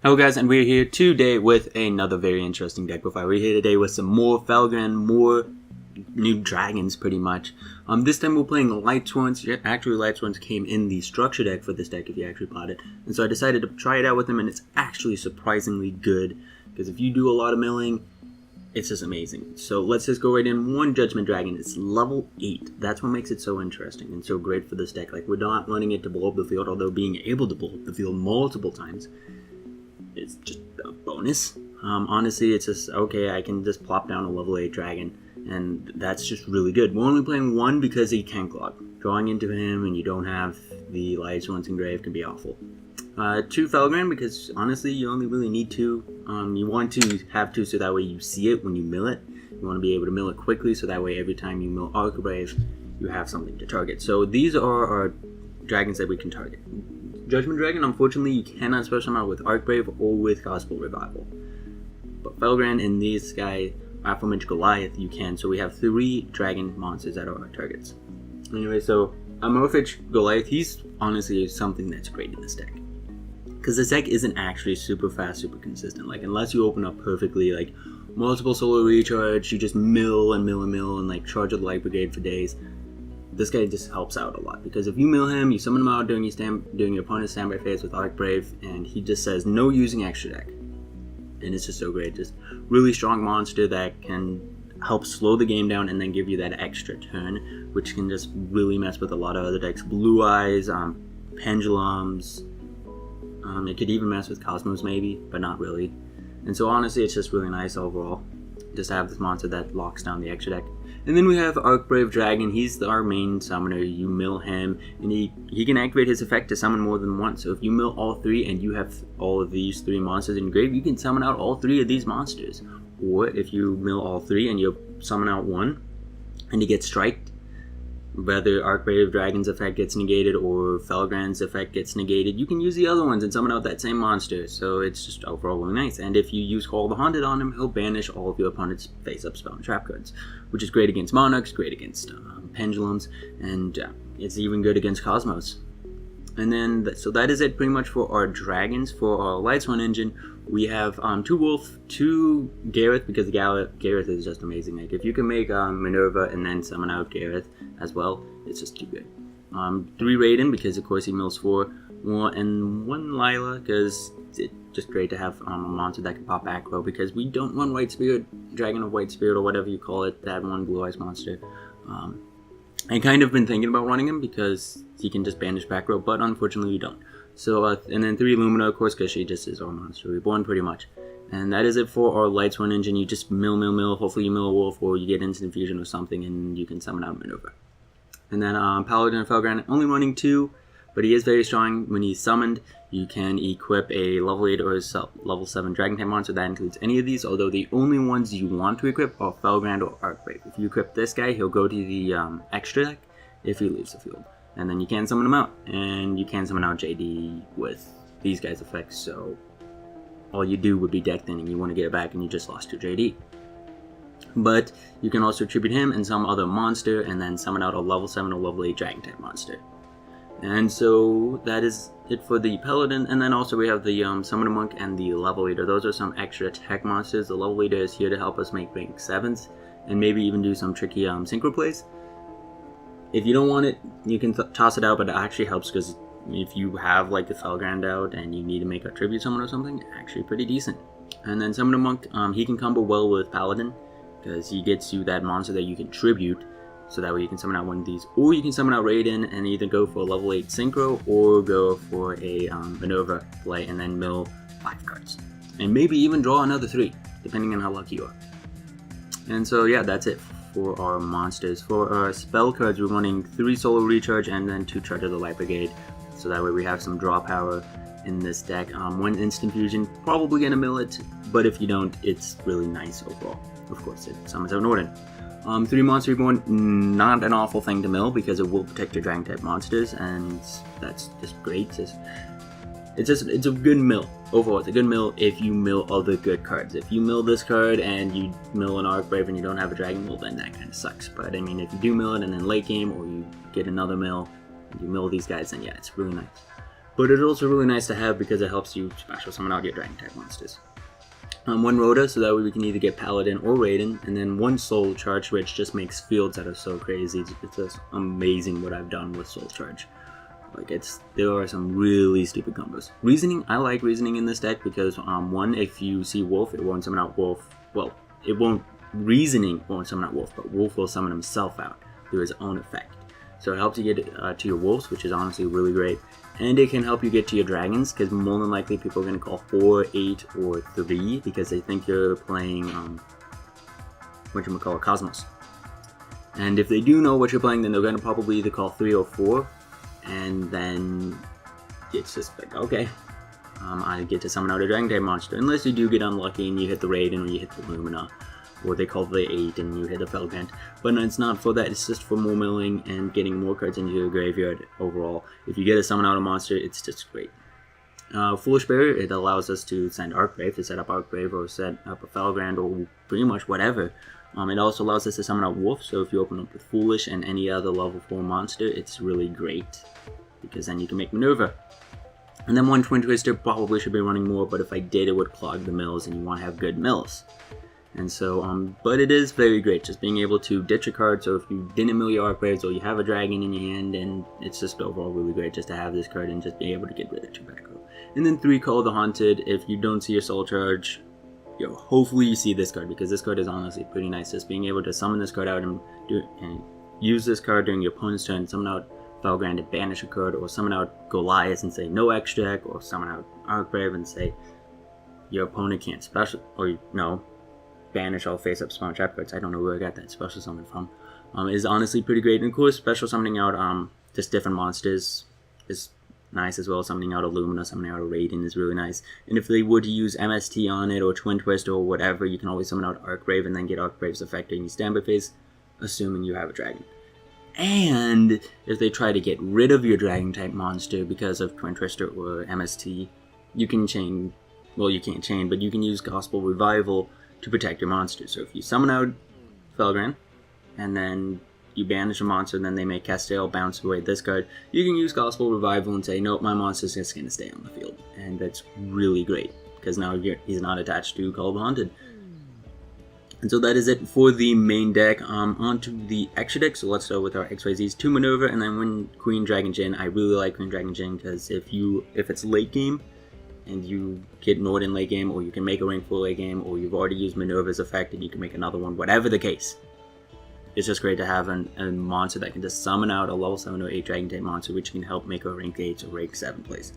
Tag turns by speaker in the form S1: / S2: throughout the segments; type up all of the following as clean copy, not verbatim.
S1: Hello guys, and we're here today with another very interesting deck profile. We're here today with some more Felgran, more new dragons pretty much. This time we're playing Lightsworns. Actually, Lightsworns came in the structure deck for this deck if you actually bought it. And so I decided to try it out with them, and it's actually surprisingly good. Because if you do a lot of milling, it's just amazing. So let's just go right in. One Judgment Dragon. It's level 8. That's what makes it so interesting and so great for this deck. Like, we're not running it to blow up the field, although being able to blow up the field multiple times is just a bonus. Honestly, it's just, okay, I can just plop down a level 8 dragon, and that's just really good. We're only playing one because he can clog. Drawing into him and you don't have the Lightsworns engraved can be awful. 2 Felgran, because honestly, you only really need 2. You want to have 2 so that way you see it when you mill it. You want to be able to mill it quickly so that way every time you mill Archbrave, you have something to target. So these are our dragons that we can target. Judgment Dragon, unfortunately, you cannot special them out with Archbrave or with Gospel Revival. But Felgran and this guy, aforementioned Goliath, you can. So we have 3 dragon monsters that are our targets. Anyway, so Amorphich Goliath, he's honestly something that's great in this deck. Because this deck isn't actually super fast, super consistent. Like, unless you open up perfectly, like, multiple solar recharge, you just mill and mill and mill and, like, charge the Light Brigade for days. This guy just helps out a lot, because if you mill him, you summon him out during your opponent's standby phase with Archbrave, and he just says no using extra deck. And it's just so great. Just really strong monster that can help slow the game down and then give you that extra turn, which can just really mess with a lot of other decks. Blue Eyes, Pendulums, it could even mess with Cosmos maybe, but not really. And so honestly, it's just really nice overall, just to have this monster that locks down the extra deck. And then we have Archbrave Dragon. He's our main summoner. You mill him, and he can activate his effect to summon more than once. So if you mill all 3 and you have all of these 3 monsters in your grave, you can summon out all 3 of these monsters. Or if you mill all 3 and you summon out 1, and he gets striked, whether Archbrave Dragon's effect gets negated or Felgran's effect gets negated, you can use the other ones and summon out that same monster. So it's just overall really nice. And if you use Call the Haunted on him, he'll banish all of your opponent's face-up spell and trap cards, which is great against Monarchs, great against Pendulums, and it's even good against Cosmos. And then, so that is it pretty much for our dragons. For our Lightsworn engine, we have 2 Wolf, 2 Gareth, because Gareth is just amazing. Like, if you can make Minerva and then summon out Gareth as well, it's just too good. 3 Raiden, because of course he mills 4, and 1 Lila, because it's just great to have a monster that can pop aggro, because we don't run White Spirit, Dragon of White Spirit, or whatever you call it, that one Blue Eyes monster. I kind of been thinking about running him because he can just banish back row, but unfortunately we don't. So, and then 3 Lumina, of course, because she just is our monster reborn pretty much. And that is it for our Lightsworn engine. You just mill, hopefully you mill a wolf, or you get instant fusion or something, and you can summon out Minerva. And then Paladin and Felgran, only running 2, but he is very strong. When he's summoned, you can equip a level 8 or level 7 dragon type monster. That includes any of these, although the only ones you want to equip are Felgran or Archbrave. If you equip this guy, he'll go to the extra deck if he leaves the field. And then you can summon him out, and you can summon out JD with these guys' effects, so all you do would be deck thinning. You want to get it back and you just lost your JD. But you can also tribute him and some other monster, and then summon out a level 7 or level 8 dragon type monster. And so that is it for the Paladin. And then also we have the Summoner Monk and the Level Leader. Those are some extra tech monsters. The Level Leader is here to help us make rank 7s and maybe even do some tricky synchro plays. If you don't want it, you can toss it out, but it actually helps, because if you have like the Felgrand out and you need to make a tribute summon or something, actually pretty decent. And then Summoner Monk, he can combo well with Paladin, because he gets you that monster that you can tribute, so that way you can summon out one of these. Or you can summon out Raiden and either go for a level 8 synchro or go for a Minerva play and then mill 5 cards. And maybe even draw another 3, depending on how lucky you are. And so yeah, that's it for our monsters. For our spell cards, we're running 3 Solar Recharge and then 2 Charge of the Light Brigade, so that way we have some draw power in this deck. 1 Instant Fusion, probably gonna mill it, but if you don't, it's really nice overall. Of course, it summons out Norden. 3 Monster Reborn, not an awful thing to mill, because it will protect your Dragon type monsters, and that's just great. It's a good mill. Overall, it's a good mill if you mill other good cards. If you mill this card and you mill an Archbrave and you don't have a Dragon mill, then that kind of sucks. But I mean, if you do mill it and then late game, or you get another mill, and you mill these guys, then yeah, it's really nice. but it's also really nice to have because it helps you special summon out your dragon type monsters. One Rhoda, so that way we can either get Paladin or Raiden, and then one Soul Charge, which just makes fields that are so crazy. It's just amazing what I've done with Soul Charge. Like, there are some really stupid combos. Reasoning, I like Reasoning in this deck because, one, if you see Wolf, it won't summon out Wolf. Well, Reasoning won't summon out Wolf, but Wolf will summon himself out through his own effect. So it helps you get to your Wolves, which is honestly really great. And it can help you get to your Dragons, because more than likely people are going to call 4, 8, or 3, because they think you're playing, Cosmos. And if they do know what you're playing, then they're going to probably either call 3 or 4, and then it's just like, okay, I get to summon out a Dragon type monster, unless you do get unlucky and you hit the Raiden or you hit the Lumina, or they call the 8 and you hit a Felgrant. But no, it's not for that, it's just for more milling and getting more cards into your graveyard overall. If you get to summon out a monster, it's just great. Foolish Barrier, it allows us to send Archgrave, to set up Archgrave or set up a Felgrant or pretty much whatever. It also allows us to summon out Wolf, so if you open up with Foolish and any other level 4 monster, it's really great, because then you can make Minerva. And then one Twin Twister probably should be running more, but if I did, it would clog the mills, and you want to have good mills. And so, but it is very great, just being able to ditch a card, so if you didn't mill your Archgraves, or you have a dragon in your hand, and it's just overall really great just to have this card and just be able to get rid of 2 back row. And then 3, Call the Haunted. If you don't see your Soul Charge, hopefully you see this card, because this card is honestly pretty nice, just being able to summon this card out and use this card during your opponent's turn, summon out Felgrand and banish a card, or summon out Goliath and say no extract, or summon out Archgrave and say your opponent can't special, or no, banish all face-up spawn trap cards. I don't know where I got that special summon from. Is honestly pretty great. And of course, special summoning out just different monsters is nice as well. Summoning out a Lumina, summoning out a Raiden is really nice. And if they were to use MST on it, or Twin Twist, or whatever, you can always summon out Archgrave and then get Archgrave's effect in your standby phase, assuming you have a dragon. And if they try to get rid of your dragon type monster because of Twin Twister or MST, you can chain, well, you can't chain, but you can use Gospel Revival to protect your monster. So if you summon out Felgrand, and then you banish a monster, and then they make Castiel bounce away this card, you can use Gospel Revival and say, nope, my monster's just going to stay on the field. And that's really great, because now he's not attached to Call of the Haunted. And so that is it for the main deck. Onto the extra deck, so let's start with our XYZs. 2 Minerva, and then 1 Queen Dragon Jin. I really like Queen Dragon Jin, because if it's late game, and you get Nord in late game, or you can make a ring for late game, or you've already used Minerva's effect and you can make another one, whatever the case. It's just great to have a monster that can just summon out a level 7 or 8 dragon type monster, which can help make a rank 8 or rank 7 place.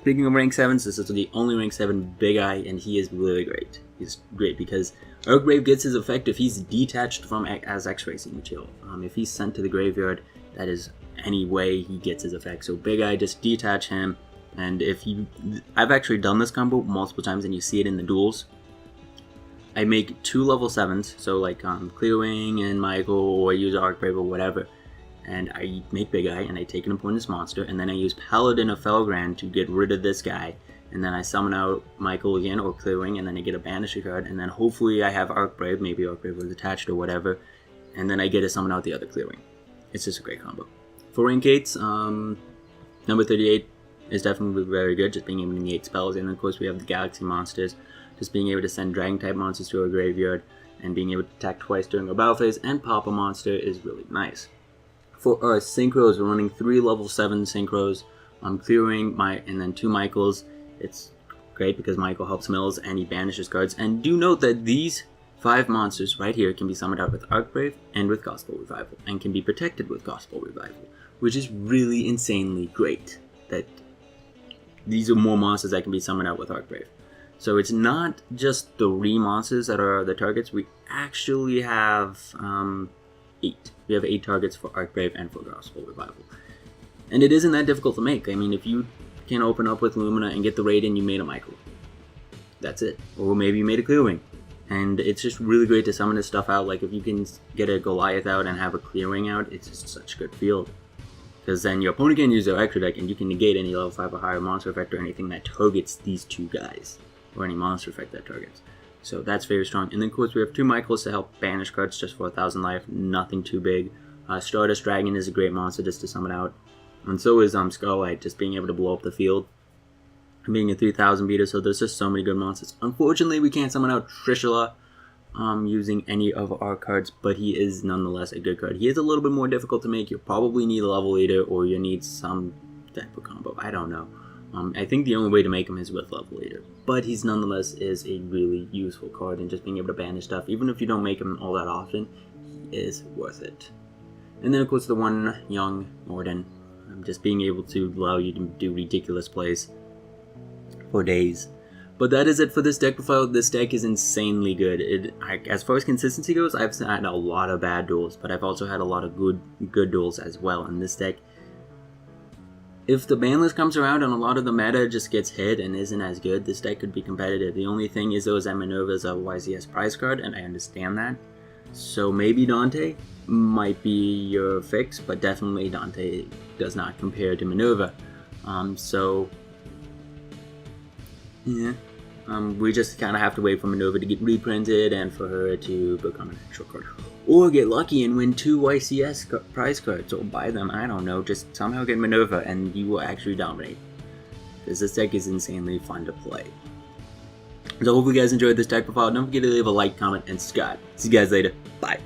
S1: Speaking of rank 7s, this is the only rank 7 Big Eye, and he is really great. He's great because Archgrave gets his effect if he's detached from as X-Racing material. If he's sent to the graveyard, that is any way he gets his effect. So Big Eye, just detach him. And I've actually done this combo multiple times, and you see it in the duels. I make 2 level 7s, so like Clearwing and Michael, or I use Archgrave or whatever, and I make Big Eye, and I take an opponent's monster, and then I use Paladin of Felgrand to get rid of this guy, and then I summon out Michael again, or Clearwing, and then I get a Banisher card, and then hopefully I have Archgrave, maybe Archgrave was attached or whatever, and then I get to summon out the other Clearwing. It's just a great combo. For rank 8s, number 38, is definitely very good, just being able to negate spells. And of course we have the Galaxy monsters, just being able to send Dragon type monsters to our graveyard, and being able to attack twice during our battle phase, and pop a monster is really nice. For our synchros, we're running 3 level 7 synchros. I'm clearing and then 2 Michaels. It's great because Michael helps mills and he banishes cards. And do note that these 5 monsters right here can be summoned out with Archgrave and with Gospel Revival, and can be protected with Gospel Revival, which is really insanely great. That these are more monsters that can be summoned out with Archgrave. So it's not just 3 monsters that are the targets. We actually have 8. We have 8 targets for Archgrave and for Gospel Revival. And it isn't that difficult to make. I mean, if you can open up with Lumina and get the Raiden, you made a Michael. That's it. Or maybe you made a Clearwing. And it's just really great to summon this stuff out. Like if you can get a Goliath out and have a Clearwing out, it's just such a good field. Because then your opponent can use their extra deck, and you can negate any level 5 or higher monster effect or anything that targets these 2 guys. Or any monster effect that targets. So that's very strong. And then of course we have 2 Michaels to help banish cards just for 1,000 life. Nothing too big. Stardust Dragon is a great monster just to summon out And so is Scarlight, just being able to blow up the field. Being a 3000 beater, so there's just so many good monsters. Unfortunately, we can't summon out Trishula using any of our cards, but he is nonetheless a good card. He is a little bit more difficult to make. You'll probably need a level leader, or you need some type of combo. I don't know. I think the only way to make him is with level leader. But he's nonetheless is a really useful card, and just being able to banish stuff, even if you don't make him all that often, he is worth it. And then of course the one young Morden, just being able to allow you to do ridiculous plays for days. But that is it for this deck profile. This deck is insanely good. As far as consistency goes, I've had a lot of bad duels, but I've also had a lot of good duels as well in this deck. If the ban list comes around and a lot of the meta just gets hit and isn't as good, this deck could be competitive. The only thing is though is that Minerva is a YCS prize card, and I understand that. So maybe Dante might be your fix, but definitely Dante does not compare to Minerva. Yeah, we just kind of have to wait for Minerva to get reprinted and for her to become an actual card. Or get lucky and win 2 YCS prize cards, or buy them, I don't know, just somehow get Minerva and you will actually dominate. Because this deck is insanely fun to play. So I hope you guys enjoyed this deck profile. Don't forget to leave a like, comment, and subscribe. See you guys later. Bye.